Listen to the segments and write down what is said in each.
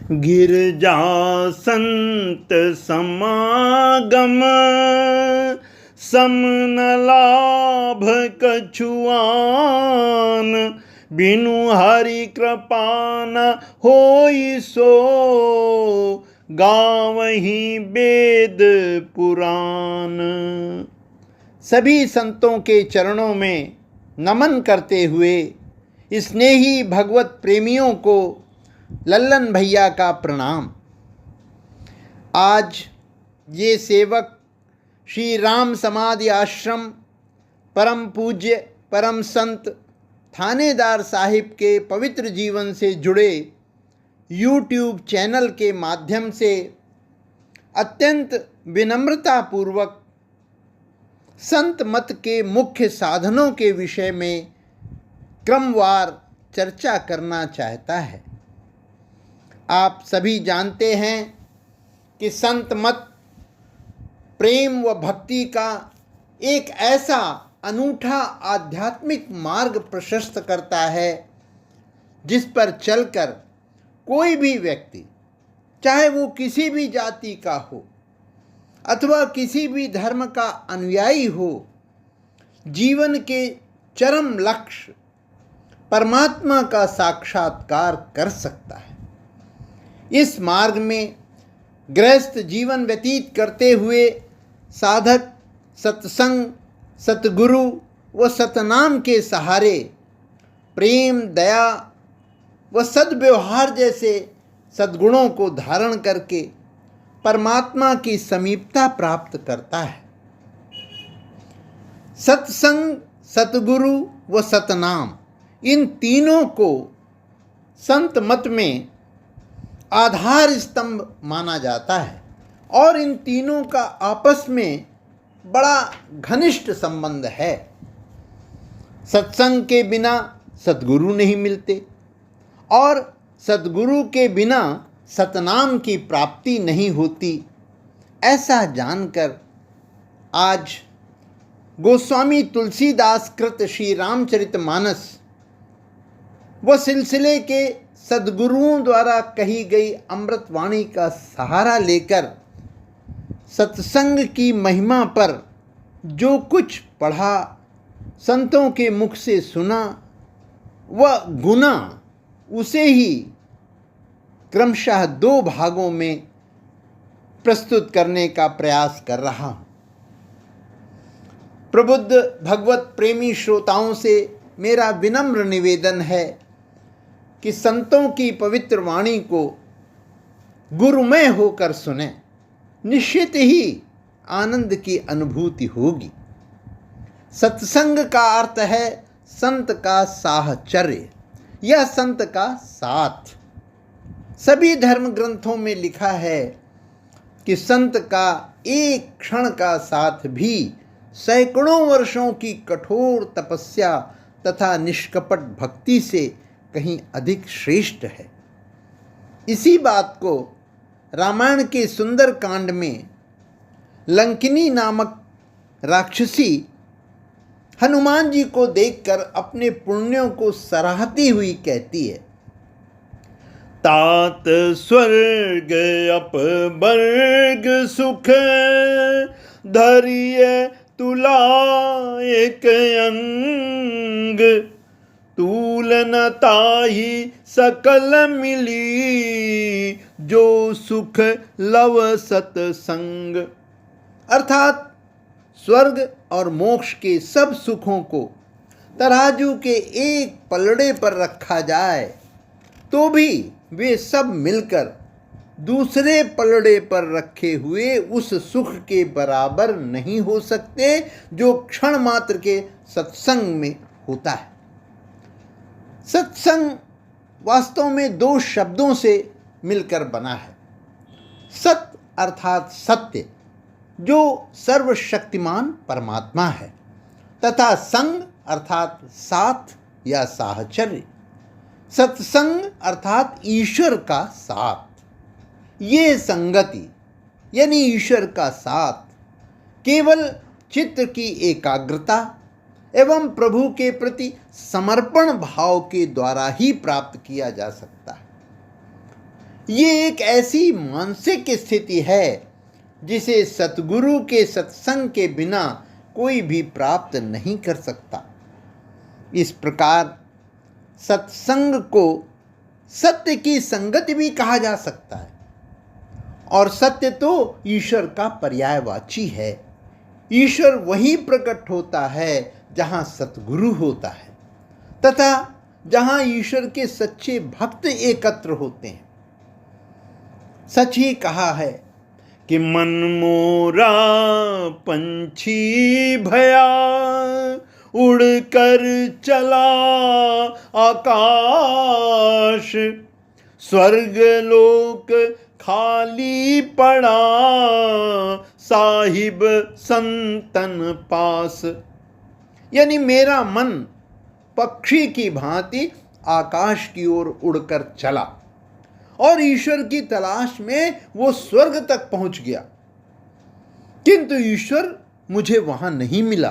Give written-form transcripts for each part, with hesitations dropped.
गिरजा संत समागम, समन लाभ कछुआन। बिनु हरि कृपा न होई सो, गावहीं वेद पुराण। सभी संतों के चरणों में नमन करते हुए स्नेही भगवत प्रेमियों को लल्लन भैया का प्रणाम। आज ये सेवक श्री राम समाधि आश्रम परम पूज्य परम संत थानेदार साहिब के पवित्र जीवन से जुड़े YouTube चैनल के माध्यम से अत्यंत विनम्रतापूर्वक संत मत के मुख्य साधनों के विषय में क्रमवार चर्चा करना चाहता है। आप सभी जानते हैं कि संत मत प्रेम व भक्ति का एक ऐसा अनूठा आध्यात्मिक मार्ग प्रशस्त करता है जिस पर चलकर कोई भी व्यक्ति, चाहे वो किसी भी जाति का हो अथवा किसी भी धर्म का अनुयायी हो, जीवन के चरम लक्ष्य परमात्मा का साक्षात्कार कर सकता है। इस मार्ग में गृहस्थ जीवन व्यतीत करते हुए साधक सत्संग, सतगुरु व सतनाम के सहारे प्रेम, दया व सद्व्यवहार जैसे सद्गुणों को धारण करके परमात्मा की समीपता प्राप्त करता है। सत्संग, सतगुरु व सतनाम, इन तीनों को संत मत में आधार स्तंभ माना जाता है और इन तीनों का आपस में बड़ा घनिष्ठ संबंध है। सत्संग के बिना सद्गुरु नहीं मिलते और सद्गुरु के बिना सतनाम की प्राप्ति नहीं होती। ऐसा जानकर आज गोस्वामी तुलसीदास कृत श्री रामचरितमानस व सिलसिले के सद्गुरुओं द्वारा कही गई अमृतवाणी का सहारा लेकर सत्संग की महिमा पर जो कुछ पढ़ा, संतों के मुख से सुना व गुना, उसे ही क्रमशः 2 भागों में प्रस्तुत करने का प्रयास कर रहा हूँ। प्रबुद्ध भगवत प्रेमी श्रोताओं से मेरा विनम्र निवेदन है कि संतों की पवित्र वाणी को गुरुमय होकर सुने, निश्चित ही आनंद की अनुभूति होगी। सत्संग का अर्थ है संत का साहचर्य या संत का साथ। सभी धर्म ग्रंथों में लिखा है कि संत का एक क्षण का साथ भी सैकड़ों वर्षों की कठोर तपस्या तथा निष्कपट भक्ति से कहीं अधिक श्रेष्ठ है। इसी बात को रामायण के सुंदर कांड में लंकिनी नामक राक्षसी हनुमान जी को देखकर अपने पुण्यों को सराहती हुई कहती है, तात स्वर्ग अपवर्ग सुख, धरिय तुला एक अंग। तूल न ताहि सकल मिली, जो सुख लव सतसंग। अर्थात स्वर्ग और मोक्ष के सब सुखों को तराजू के एक पलड़े पर रखा जाए तो भी वे सब मिलकर दूसरे पलड़े पर रखे हुए उस सुख के बराबर नहीं हो सकते जो क्षण मात्र के सत्संग में होता है। सत्संग वास्तव में 2 शब्दों से मिलकर बना है। सत अर्थात सत्य, जो सर्वशक्तिमान परमात्मा है, तथा संग अर्थात साथ या साहचर्य। सत्संग अर्थात ईश्वर का साथ। ये संगति यानी ईश्वर का साथ केवल चित्त की एकाग्रता एवं प्रभु के प्रति समर्पण भाव के द्वारा ही प्राप्त किया जा सकता है। ये एक ऐसी मानसिक स्थिति है जिसे सतगुरु के सत्संग के बिना कोई भी प्राप्त नहीं कर सकता। इस प्रकार सत्संग को सत्य की संगति भी कहा जा सकता है, और सत्य तो ईश्वर का पर्यायवाची है। ईश्वर वहीं प्रकट होता है जहाँ सतगुरु होता है, तथा जहाँ ईश्वर के सच्चे भक्त एकत्र होते हैं। सच ही कहा है कि मन मोरा पंछी भया, उड़कर चला आकाश, स्वर्ग लोक खाली पड़ा, साहिब संतन पास। यानी मेरा मन पक्षी की भांति आकाश की ओर उड़कर चला और ईश्वर की तलाश में वो स्वर्ग तक पहुंच गया, किंतु ईश्वर मुझे वहां नहीं मिला,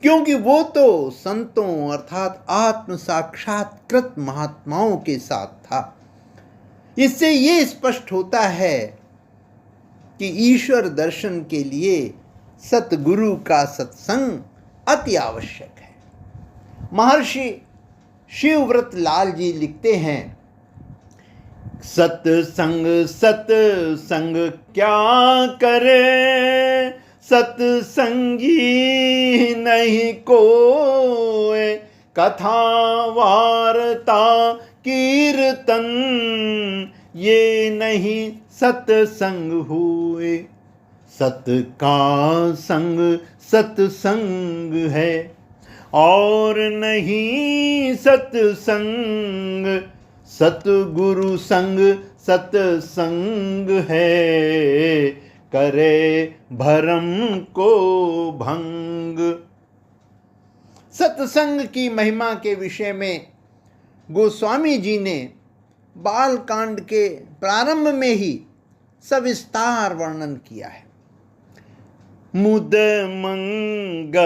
क्योंकि वो तो संतों अर्थात आत्म साक्षात्कृत महात्माओं के साथ था। इससे ये स्पष्ट होता है कि ईश्वर दर्शन के लिए सतगुरु का सत्संग अति आवश्यक है। महर्षि शिवव्रत लाल जी लिखते हैं, सत्संग सत्संग क्या करे, सत्संगी नहीं कोय, कथा वार्ता कीर्तन, ये नहीं सत्संग हुए। सत का संग सत्संग है, और नहीं सत्संग, सतगुरु संग सत्संग है, करे भरम को भंग। सत्संग की महिमा के विषय में गोस्वामी जी ने बालकांड के प्रारंभ में ही सविस्तार वर्णन किया है। मुद मंगलमय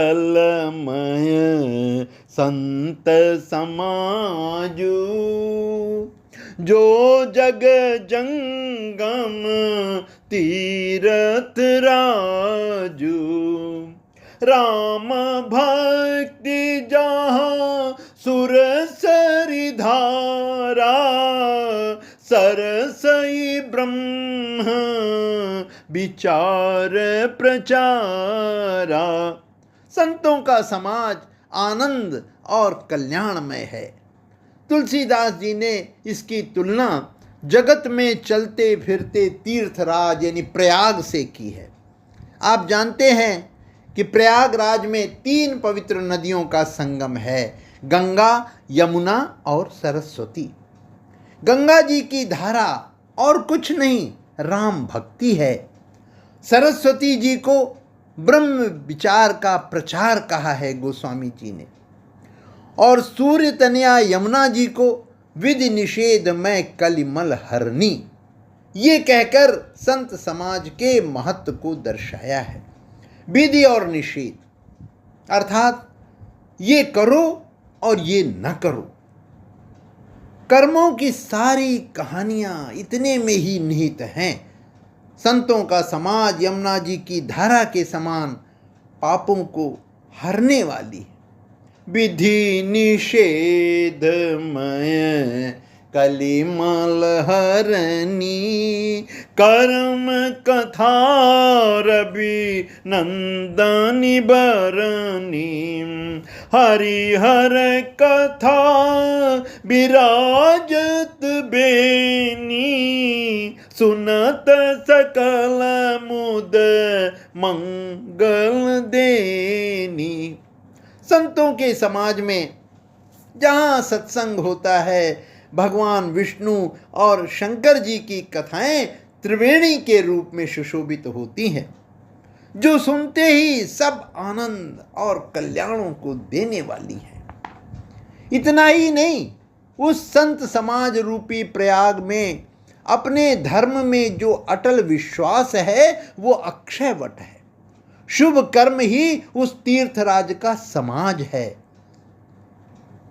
संत समाजू, जो जग जंगम तीरथ राजू, राम भक्ति जहाँ सुर सरिधारा, सरसई ब्रह्म विचार प्रचारा। संतों का समाज आनंद और कल्याणमय है। तुलसीदास जी ने इसकी तुलना जगत में चलते फिरते तीर्थराज यानी प्रयाग से की है। आप जानते हैं कि प्रयागराज में 3 पवित्र नदियों का संगम है, गंगा, यमुना और सरस्वती। गंगा जी की धारा और कुछ नहीं, राम भक्ति है। सरस्वती जी को ब्रह्म विचार का प्रचार कहा है गोस्वामी जी ने, और सूर्य तनया यमुना जी को विधि निषेध में कलिमल हरनी, ये कहकर संत समाज के महत्व को दर्शाया है। विधि और निषेध अर्थात ये करो और ये न करो। कर्मों की सारी कहानियां इतने में ही निहित हैं। संतों का समाज यमुना जी की धारा के समान पापों को हरने वाली है। विधि निषेधमय कलिमल हरनी, कर्म कथा रवि नंदनी बरनी, हरिहर कथा विराजत बेनी, सुनत सकल मुद मंगल देनी। संतों के समाज में जहाँ सत्संग होता है, भगवान विष्णु और शंकर जी की कथाएं त्रिवेणी के रूप में सुशोभित होती हैं, जो सुनते ही सब आनंद और कल्याणों को देने वाली हैं। इतना ही नहीं, उस संत समाज रूपी प्रयाग में अपने धर्म में जो अटल विश्वास है वो अक्षय वट है। शुभ कर्म ही उस तीर्थराज का समाज है।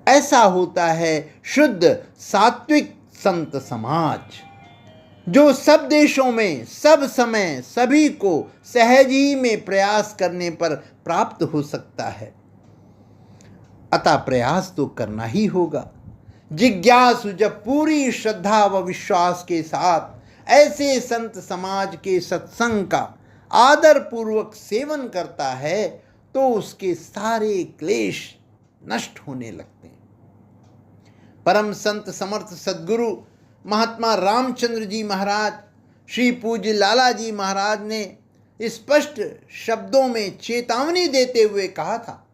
ऐसा होता है शुद्ध सात्विक संत समाज। जो सब देशों में सब समय सभी को सहज ही में प्रयास करने पर प्राप्त हो सकता है। अतः प्रयास तो करना ही होगा। जिज्ञासु जब पूरी श्रद्धा व विश्वास के साथ ऐसे संत समाज के सत्संग का आदर पूर्वक सेवन करता है तो उसके सारे क्लेश नष्ट होने लगते हैं। परम संत समर्थ सद्गुरु महात्मा रामचंद्र जी महाराज, श्री पूज्य लाला जी महाराज ने स्पष्ट शब्दों में चेतावनी देते हुए कहा था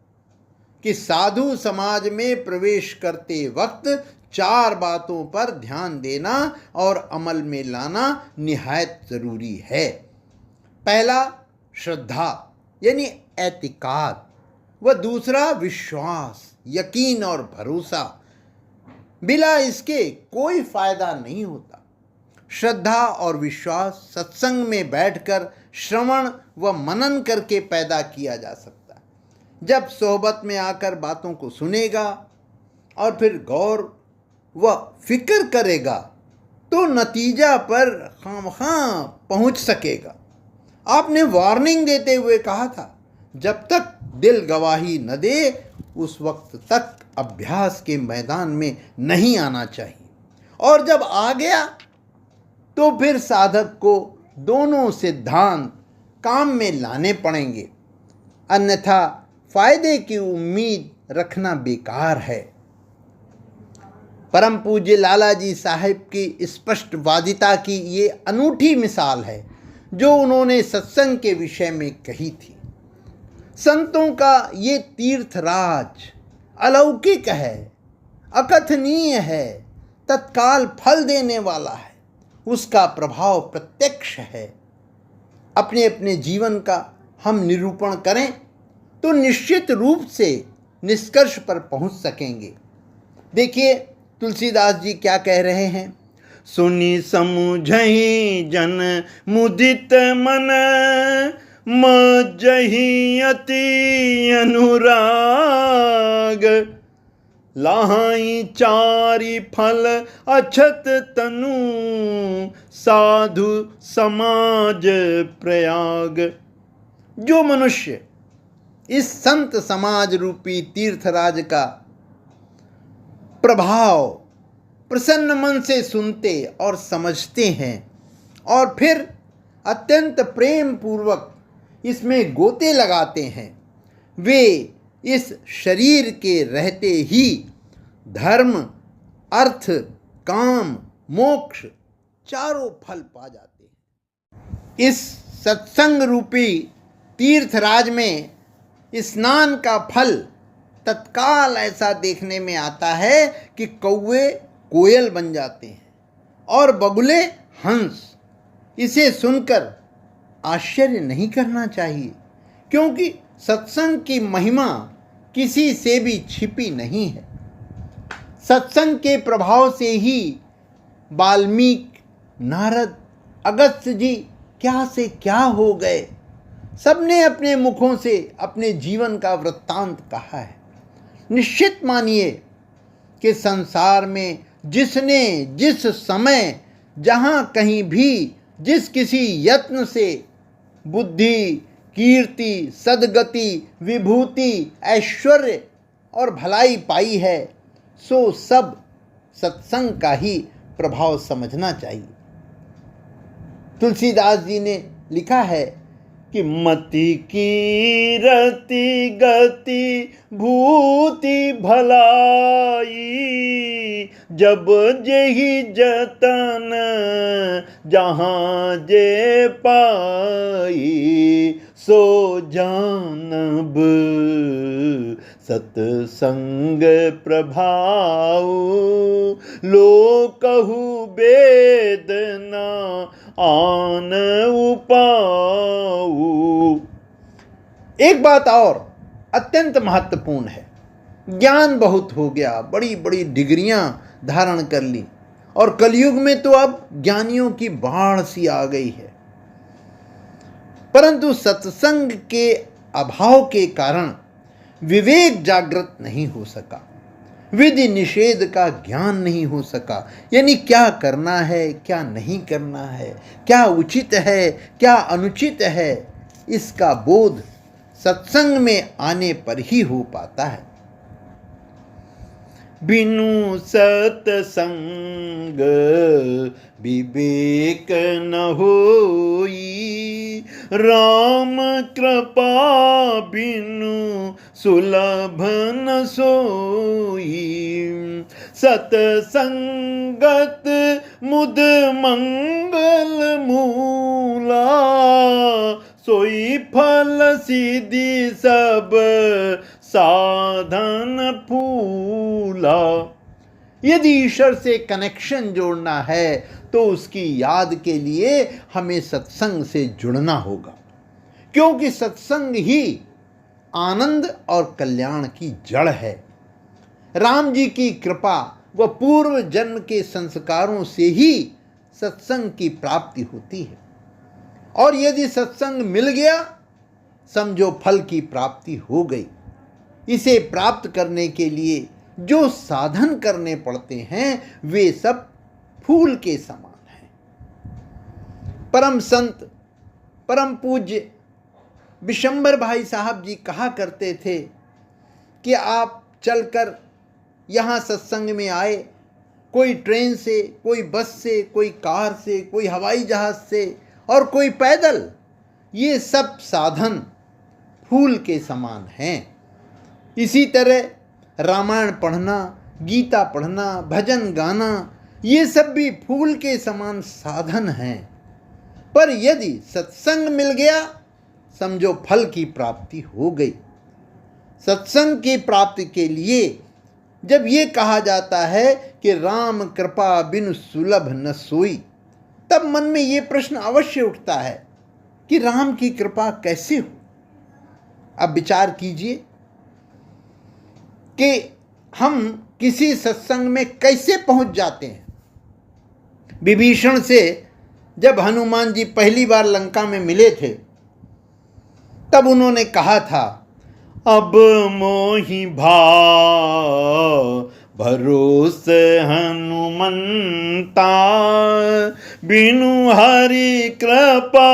कि साधु समाज में प्रवेश करते वक्त 4 बातों पर ध्यान देना और अमल में लाना निहायत जरूरी है। पहला श्रद्धा यानी एतिकाद, व दूसरा विश्वास, यकीन और भरोसा। बिना इसके कोई फायदा नहीं होता। श्रद्धा और विश्वास सत्संग में बैठकर श्रवण व मनन करके पैदा किया जा सकता है। जब सोहबत में आकर बातों को सुनेगा और फिर गौर व फिक्र करेगा तो नतीजा पर खामखां पहुंच सकेगा। आपने वार्निंग देते हुए कहा था, जब तक दिल गवाही न दे उस वक्त तक अभ्यास के मैदान में नहीं आना चाहिए, और जब आ गया तो फिर साधक को दोनों सिद्धांत काम में लाने पड़ेंगे, अन्यथा फायदे की उम्मीद रखना बेकार है। परम पूज्य लाला जी साहिब की स्पष्टवादिता की ये अनूठी मिसाल है जो उन्होंने सत्संग के विषय में कही थी। संतों का ये तीर्थराज अलौकिक है, अकथनीय है, तत्काल फल देने वाला है, उसका प्रभाव प्रत्यक्ष है। अपने अपने जीवन का हम निरूपण करें तो निश्चित रूप से निष्कर्ष पर पहुंच सकेंगे। देखिए तुलसीदास जी क्या कह रहे हैं। सुनी समुझहि जन मुदित मन, मज्जहि अति अनुराग। लाहि चारि फल अछत तनु, साधु समाज प्रयाग। जो मनुष्य इस संत समाज रूपी तीर्थराज का प्रभाव प्रसन्न मन से सुनते और समझते हैं और फिर अत्यंत प्रेम पूर्वक इसमें गोते लगाते हैं, वे इस शरीर के रहते ही धर्म, अर्थ, काम, मोक्ष चारों फल पा जाते हैं। इस सत्संग रूपी तीर्थराज में स्नान का फल तत्काल ऐसा देखने में आता है कि कौवे कोयल बन जाते हैं और बगुले हंस। इसे सुनकर आश्चर्य नहीं करना चाहिए, क्योंकि सत्संग की महिमा किसी से भी छिपी नहीं है। सत्संग के प्रभाव से ही वाल्मीकि, नारद, अगस्त्य जी क्या से क्या हो गए। सबने अपने मुखों से अपने जीवन का वृत्तांत कहा है। निश्चित मानिए कि संसार में जिसने जिस समय जहाँ कहीं भी जिस किसी यत्न से बुद्धि, कीर्ति, सद्गति, विभूति, ऐश्वर्य और भलाई पाई है, सो सब सत्संग का ही प्रभाव समझना चाहिए। तुलसीदास जी ने लिखा है कि मति की रति गति भूति भलाई, जब जेहि जतन जहाँ जे पाई। सो जानब सत्संग प्रभाव, लोकहु वेदना आन उपाऊ। एक बात और अत्यंत महत्वपूर्ण है। ज्ञान बहुत हो गया, बड़ी बड़ी डिग्रियां धारण कर ली, और कलयुग में तो अब ज्ञानियों की बाढ़ सी आ गई है, परंतु सत्संग के अभाव के कारण विवेक जागृत नहीं हो सका। विधि निषेध का ज्ञान नहीं हो सका, यानी क्या करना है, क्या नहीं करना है, क्या उचित है, क्या अनुचित है, इसका बोध सत्संग में आने पर ही हो पाता है। बिनु सत्संग विवेक न होई, राम कृपा बिनु सुलभ न सोई। सतसंगत मुद मंगल मूला, सोई फल सिद्धि सब साधन फूला। यदि ईश्वर से कनेक्शन जोड़ना है तो उसकी याद के लिए हमें सत्संग से जुड़ना होगा, क्योंकि सत्संग ही आनंद और कल्याण की जड़ है। राम जी की कृपा व पूर्व जन्म के संस्कारों से ही सत्संग की प्राप्ति होती है, और यदि सत्संग मिल गया समझो फल की प्राप्ति हो गई। इसे प्राप्त करने के लिए जो साधन करने पड़ते हैं वे सब फूल के समान हैं। परम संत परम पूज्य विशंबर भाई साहब जी कहा करते थे कि आप चलकर यहाँ सत्संग में आए, कोई ट्रेन से, कोई बस से, कोई कार से, कोई हवाई जहाज से और कोई पैदल, ये सब साधन फूल के समान हैं। इसी तरह रामायण पढ़ना, गीता पढ़ना, भजन गाना, ये सब भी फूल के समान साधन हैं। पर यदि सत्संग मिल गया समझो फल की प्राप्ति हो गई। सत्संग की प्राप्ति के लिए जब ये कहा जाता है कि राम कृपा बिनु सुलभ न सोई, तब मन में ये प्रश्न अवश्य उठता है कि राम की कृपा कैसे हो। अब विचार कीजिए कि हम किसी सत्संग में कैसे पहुंच जाते हैं। विभीषण से जब हनुमान जी पहली बार लंका में मिले थे तब उन्होंने कहा था, अब मोहि भाव भरोस हनुमंता, बिनु हरि कृपा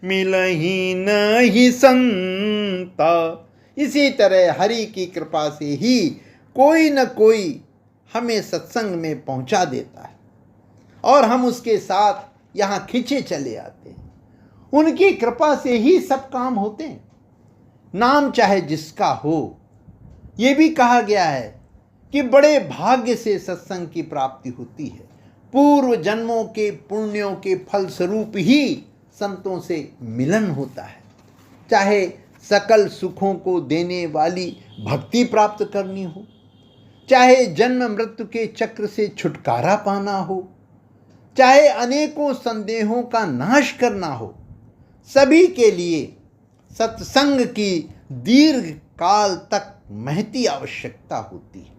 मिलहि नहीं संता। इसी तरह हरि की कृपा से ही कोई न कोई हमें सत्संग में पहुंचा देता है और हम उसके साथ यहाँ खींचे चले आते हैं। उनकी कृपा से ही सब काम होते हैं, नाम चाहे जिसका हो। ये भी कहा गया है कि बड़े भाग्य से सत्संग की प्राप्ति होती है। पूर्व जन्मों के पुण्यों के फलस्वरूप ही संतों से मिलन होता है। चाहे सकल सुखों को देने वाली भक्ति प्राप्त करनी हो, चाहे जन्म मृत्यु के चक्र से छुटकारा पाना हो, चाहे अनेकों संदेहों का नाश करना हो, सभी के लिए सत्संग की दीर्घ काल तक महती आवश्यकता होती है।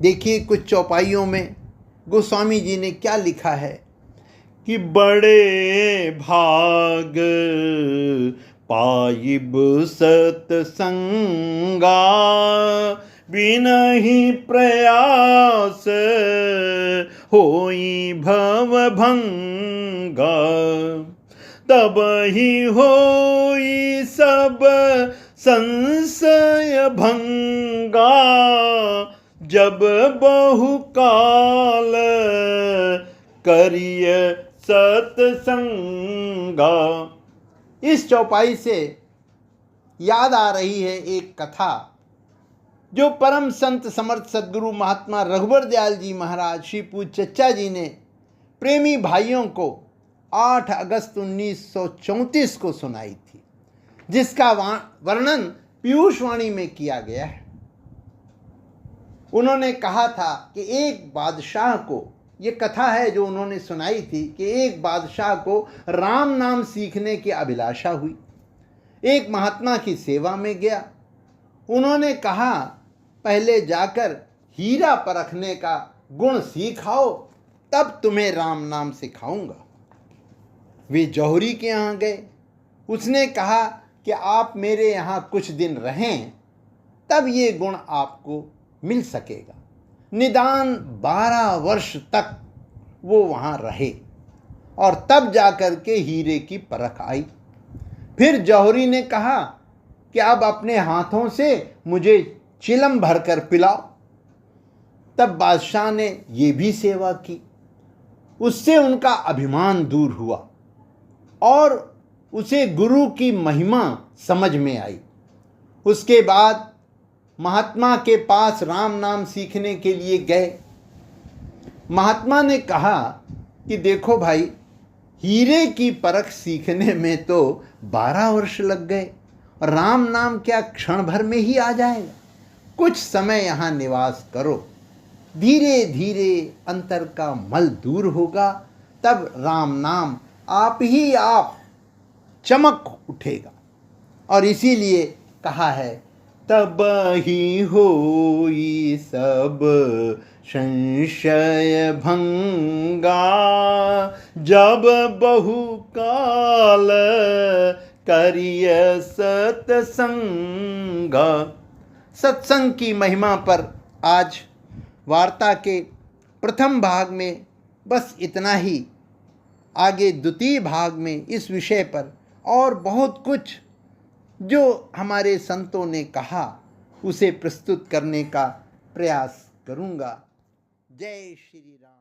देखिए कुछ चौपाइयों में गोस्वामी जी ने क्या लिखा है कि बड़े भाग पाइब सत्संगा, बिनहि प्रयास होई भव भंगा। तब ही होई सब संशय भंगा, जब बहुकाल करिय सत्संगा। इस चौपाई से याद आ रही है एक कथा जो परम संत समर्थ सद्गुरु महात्मा रघुवर दयाल जी महाराज श्री पूज्य चच्चा जी ने प्रेमी भाइयों को 8 अगस्त 1934 को सुनाई थी, जिसका वर्णन पीयूषवाणी में किया गया है। उन्होंने कहा था कि एक बादशाह को, ये कथा है जो उन्होंने सुनाई थी, कि एक बादशाह को राम नाम सीखने की अभिलाषा हुई। एक महात्मा की सेवा में गया। उन्होंने कहा पहले जाकर हीरा परखने का गुण सीखाओ, तब तुम्हें राम नाम सिखाऊंगा। वे जौहरी के यहाँ गए। उसने कहा कि आप मेरे यहाँ कुछ दिन रहें, तब ये गुण आपको मिल सकेगा। निदान 12 वर्ष तक वो वहाँ रहे और तब जाकर के हीरे की परख आई। फिर जौहरी ने कहा कि अब अपने हाथों से मुझे चिलम भरकर पिलाओ। तब बादशाह ने ये भी सेवा की। उससे उनका अभिमान दूर हुआ और उसे गुरु की महिमा समझ में आई। उसके बाद महात्मा के पास राम नाम सीखने के लिए गए। महात्मा ने कहा कि देखो भाई, हीरे की परख सीखने में तो 12 वर्ष लग गए और राम नाम क्या क्षण भर में ही आ जाएगा। कुछ समय यहाँ निवास करो, धीरे धीरे अंतर का मल दूर होगा, तब राम नाम आप ही आप चमक उठेगा। और इसीलिए कहा है, तब ही होई सब संशय भंगा, जब बहुकाल करिय सत्संग। सत्संग की महिमा पर आज वार्ता के प्रथम भाग में बस इतना ही। आगे द्वितीय भाग में इस विषय पर और बहुत कुछ जो हमारे संतों ने कहा उसे प्रस्तुत करने का प्रयास करूँगा। जय श्री राम।